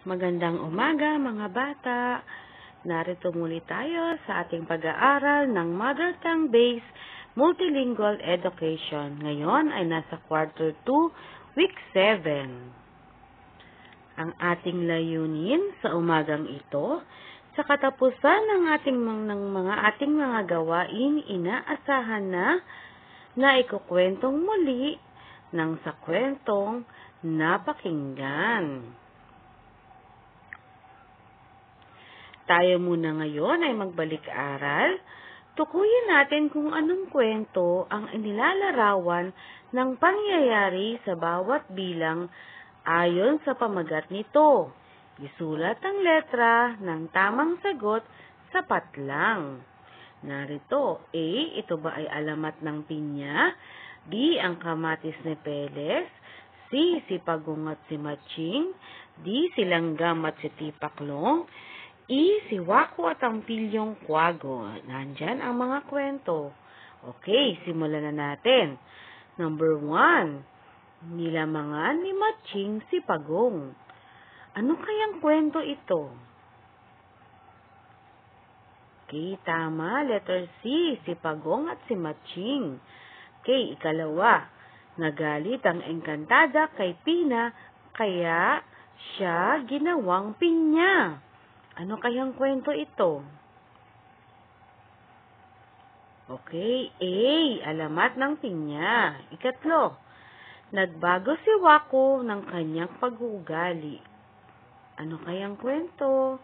Magandang umaga mga bata. Narito muli tayo sa ating pag-aaral ng Mother Tongue Based Multilingual Education. Ngayon ay nasa Quarter 2, Week 7. Ang ating layunin sa umagang ito, sa katapusan ng ating mga gawain, inaasahan na ikukwentong muli ng sa kwentong napakinggan. Tayo muna ngayon ay magbalik-aral. Tukuyin natin kung anong kwento ang inilalarawan ng pangyayari sa bawat bilang ayon sa pamagat nito. Isulat ang letra ng tamang sagot, sapat lang. Narito, A. Ito ba ay alamat ng pinya? B. Ang kamatis ni Peles? C. Si Pagong at si Matching? D. Si Langgam at si Tipaklong? Si Wako at ang Pilyong Kwago. Nandyan ang mga kwento. Okay, simulan na natin. Number 1. Nilamangan ni Matching si Pagong. Ano kayang kwento ito? Okay, tama. Letter C. Si Pagong at si Matching. Okay, ikalawa. Nagalit ang engkantada kay Pina, kaya siya ginawang pinya. Ano kayang kwento ito? Okay, A. Alamat ng pinya. Ikatlo. Nagbago si Wako ng kanyang pag-uugali. Ano kayang kwento?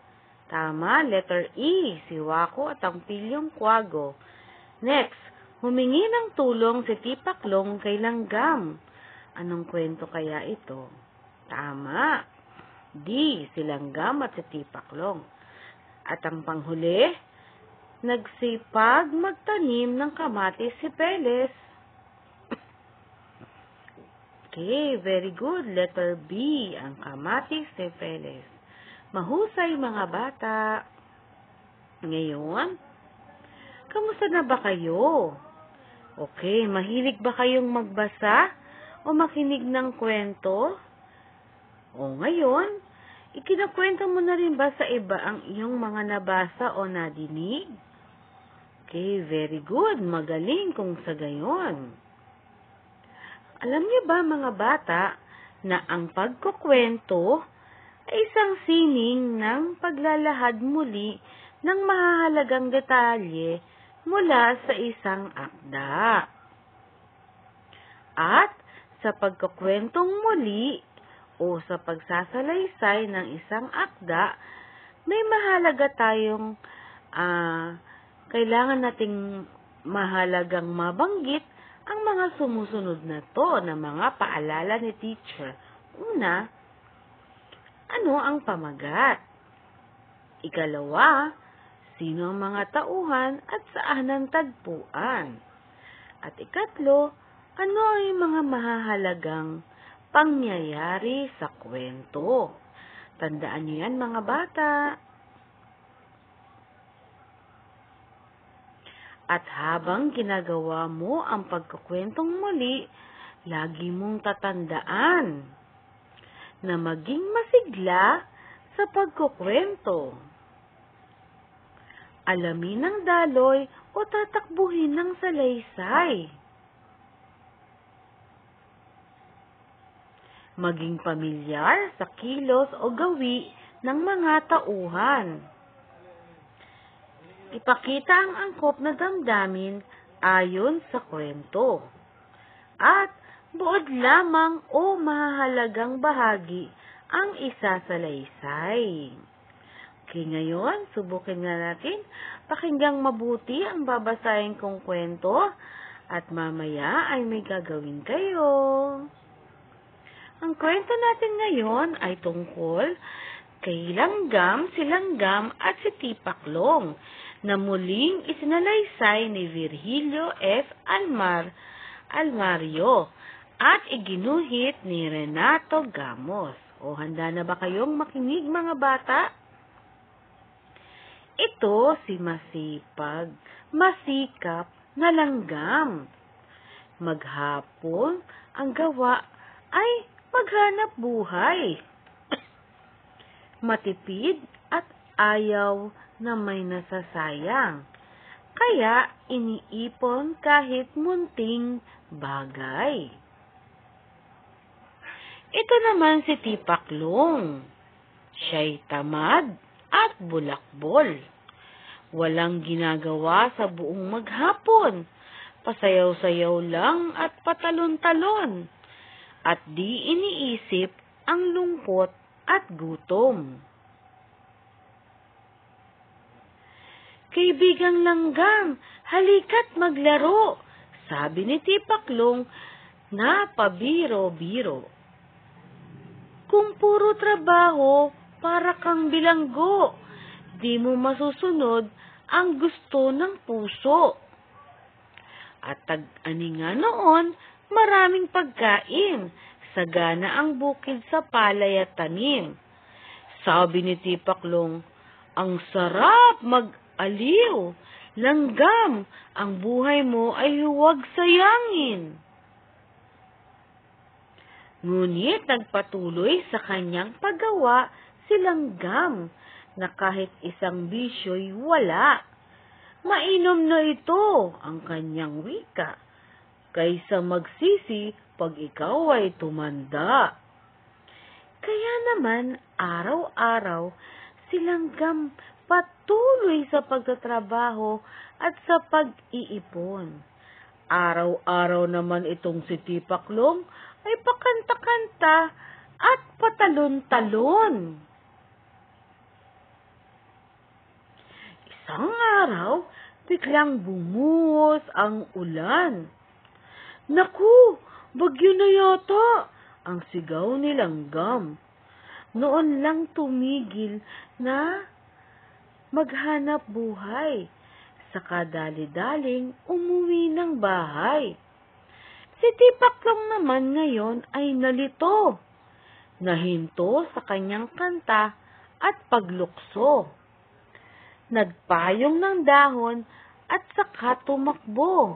Tama, letter E. Si Wako at ang Pilyong Kwago. Next, humingi ng tulong si Tipaklong kay Langgam. Anong kwento kaya ito? Tama. D. Si Langgam at si Tipaklong. At ang panghuli, nagsipag magtanim ng kamatis si Peles. Okay, very good. Letter B. Ang kamatis si Peles. Mahusay mga bata. Ngayon, kamusta na ba kayo? Okay, mahilig ba kayong magbasa o makinig ng kwento? O ngayon, ikinakwento mo na rin ba sa iba ang iyong mga nabasa o nadinig? Okay, very good. Magaling kung sa gayon. Alam niyo ba mga bata na ang pagkukwento ay isang sining ng paglalahad muli ng mahahalagang detalye mula sa isang akda. At sa pagkukwentong muli, o sa pagsasalaysay ng isang akda, may mahalaga tayong kailangan nating mahalagang mabanggit ang mga sumusunod na to na mga paalala ni teacher. Una, ano ang pamagat? Ikalawa, sino ang mga tauhan at saan ang tagpuan? At ikatlo, ano ang mga mahahalagang pangyayari sa kwento? Tandaan niyo yan mga bata. At habang ginagawa mo ang pagkukwentong muli, lagi mong tatandaan na maging masigla sa pagkukwento. Alamin ng daloy o tatakbuhin ng salaysay. Maging pamilyar sa kilos o gawi ng mga tauhan. Ipakita ang angkop na damdamin ayon sa kwento. At buod lamang o mahahalagang bahagi ang isasalaysay. Okay, ngayon, subukin na natin. Pakinggang mabuti ang babasahin kong kwento at mamaya ay may gagawin kayo. Ang kwento natin ngayon ay tungkol kay Langgam, si Langgam at si Tipaklong na muling isinalaysay ni Virgilio F. Almario at iginuhit ni Renato Gamos. O handa na ba kayong makinig mga bata? Ito si masipag, masikap na Langgam. Maghapon ang gawa ay maghanap buhay. matipid at ayaw na may nasasayang. Kaya iniipon kahit munting bagay. Ito naman si Tipaklong. Siya'y tamad at bulakbol. Walang ginagawa sa buong maghapon. Pasayaw-sayaw lang at patalon-talon. At di iniisip ang lungkot at gutom. Kaibigang Langgam, halika't maglaro, sabi ni Tipaklong na pabiro-biro. Kung puro trabaho, para kang bilanggo, di mo masusunod ang gusto ng puso. At tag-ani nga noon, maraming pagkain, sagana ang bukid sa palay at tanim. Sabi ni Tipaklong, ang sarap mag-aliw, Langgam, ang buhay mo ay huwag sayangin. Ngunit nagpatuloy sa kanyang paggawa si Langgam na kahit isang bisyo'y wala. Mainom na ito ang kanyang wika, kaysa magsisi pag ikaw ay tumanda. Kaya naman araw-araw si Langgam patuloy sa pagtatrabaho at sa pag-iipon. Araw-araw naman itong si Tipaklong ay pakanta-kanta at patalon-talon. Isang araw, biglang bumuhos ang ulan. Naku, bagyo na yata, ang sigaw ni Langgam. Noon lang tumigil na maghanap buhay, saka dali-daling umuwi ng bahay. Si Tipaklong naman ngayon ay nalito, nahinto sa kanyang kanta at paglukso. Nagpayong ng dahon at saka tumakbo.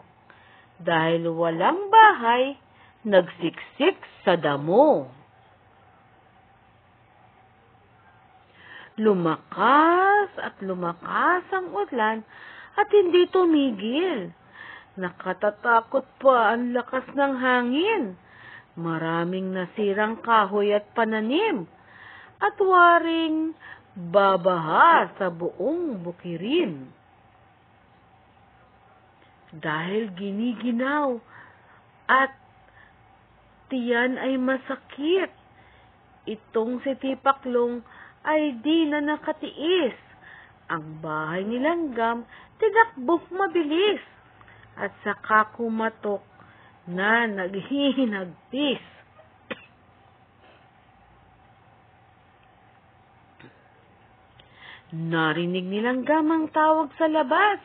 Dahil walang bahay, nagsiksik sa damo. Lumakas at lumakas ang ulan at hindi tumigil. Nakatatakot pa ang lakas ng hangin. Maraming nasirang kahoy at pananim at waring babaha sa buong bukirin. Dahil giniginaw at tiyan ay masakit, itong si Tipaklong ay di na nakatiis. Ang bahay ni Langgam tinakbong mabilis at saka kumatok na naghihinagpis. Narinig ni Langgam ang tawag sa labas,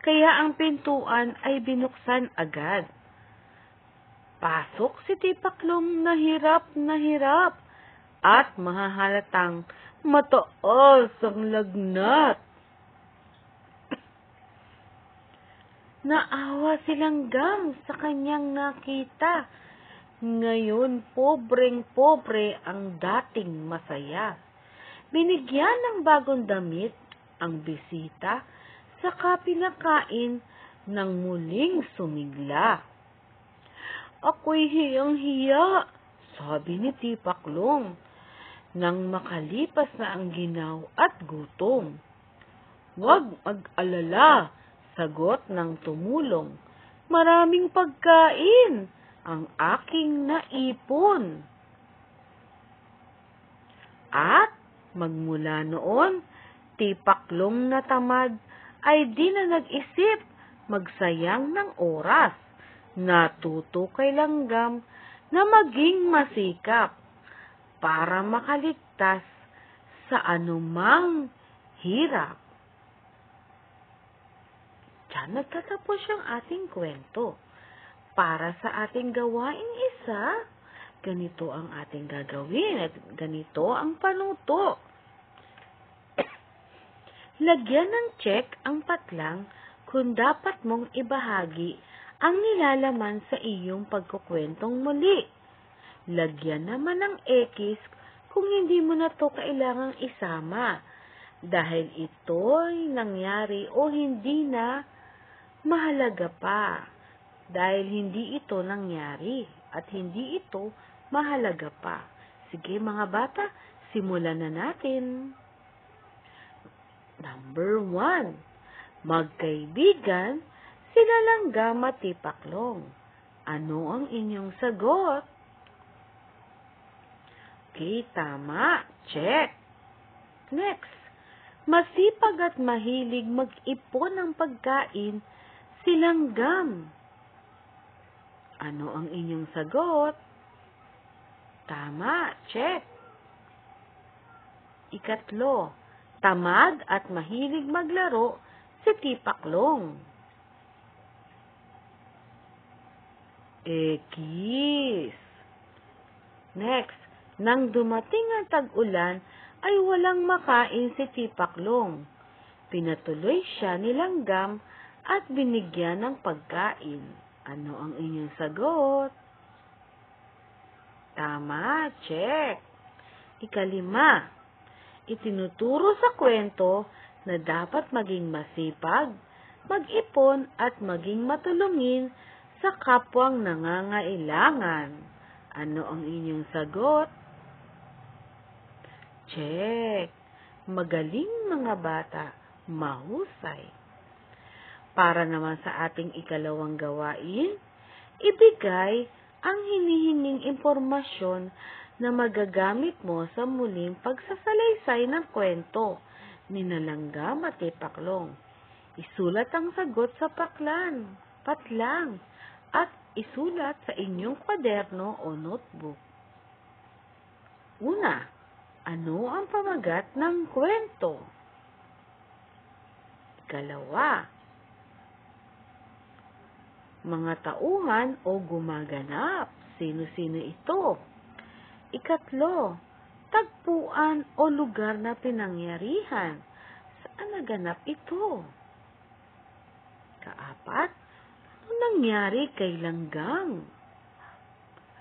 kaya ang pintuan ay binuksan agad. Pasok si Tipaklong na hirap at mahahalatang mataas ang lagnat. Naawa si Langgam sa kanyang nakita. Ngayon, pobreng-pobre ang dating masaya. Binigyan ng bagong damit ang bisita, saka pinakain ng muling sumigla. Ako'y hiyang-hiya, sabi ni Tipaklong, nang makalipas na ang ginaw at gutom. Huwag mag-alala, sagot ng tumulong. Maraming pagkain ang aking naipon. At magmula noon, Tipaklong na tamad ay di na nag-isip magsayang ng oras. Natuto kay Langgam na maging masikap para makaligtas sa anumang hirap. Diyan nagtatapos ang ating kwento. Para sa ating gawaing isa, ganito ang ating gagawin at ganito ang panuto. Lagyan ng check ang patlang kung dapat mong ibahagi ang nilalaman sa iyong pagkukwentong muli. Lagyan naman ng X kung hindi mo na to kailangang isama dahil ito'y nangyari o hindi na mahalaga pa dahil hindi ito nangyari at hindi ito mahalaga pa. Sige mga bata, simulan na natin. Number 1. Magkaibigan, sila langgam at tipaklong. Ano ang inyong sagot? Okay, tama. Check. Next. Masipag at mahilig mag-ipon ng pagkain, si langgam. Ano ang inyong sagot? Tama. Check. Ikatlo. Tamad at mahilig maglaro, si tipaklong. Ekis. Next. Nang dumating ang tag-ulan, ay walang makain si tipaklong. Pinatuloy siya ni langgam at binigyan ng pagkain. Ano ang inyong sagot? Tama, check. Ikalima, itinuturo sa kwento na dapat maging masipag, mag-ipon at maging matulungin sa kapwang nangangailangan. Ano ang inyong sagot? Check. Magaling mga bata, mahusay. Para naman sa ating ikalawang gawain, ibigay ang hinihinging impormasyon na magagamit mo sa muling pagsasalaysay ng kwento ni langgam at tipaklong. Isulat ang sagot sa patlang at isulat sa inyong kwaderno o notebook. Una, ano ang pamagat ng kwento? Ikalawa, mga tauhan o gumaganap. Sino-sino ito? Ikatlo, tagpuan o lugar na pinangyarihan. Saan naganap ito? Kaapat, ano nangyari kay langgam?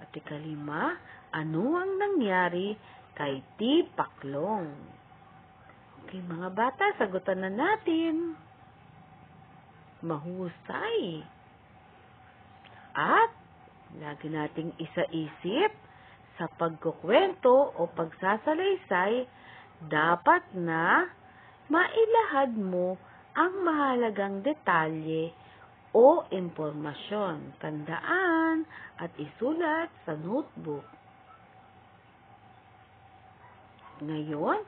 At ikalima, ano ang nangyari kay tipaklong? Okay mga bata, sagutan na natin. Mahusay. At lagi nating isaisip sa pagkukwento o pagsasalaysay, dapat na mailahad mo ang mahalagang detalye o impormasyon. Tandaan at isulat sa notebook. Ngayon,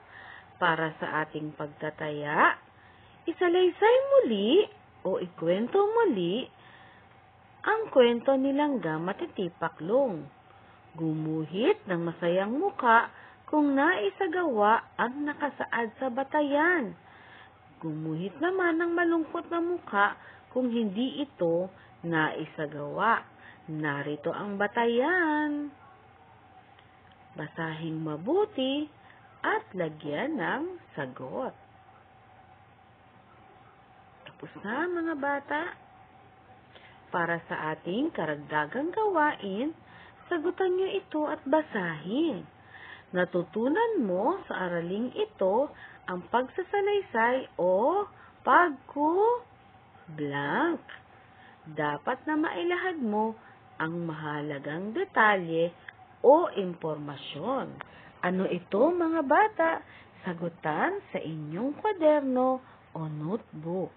para sa ating pagtataya, isalaysay muli o ikwento muli ang kwento ni langgam at tipaklong. Gumuhit ng masayang muka kung naisagawa ang nakasaad sa batayan. Gumuhit naman ng malungkot na muka kung hindi ito naisagawa. Narito ang batayan. Basahing mabuti at lagyan ng sagot. Tapos na mga bata. Para sa ating karagdagang gawain, sagutan niyo ito at basahin. Natutunan mo sa araling ito ang pagsasalaysay o pagku-blank. Dapat na mailahad mo ang mahalagang detalye o impormasyon. Ano ito mga bata? Sagutan sa inyong kwaderno o notebook.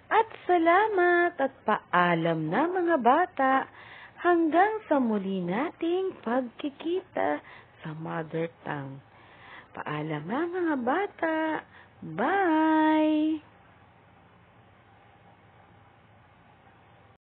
At salamat at paalam na mga bata, hanggang sa muli nating pagkikita sa Mother Tongue. Paalam na mga bata. Bye!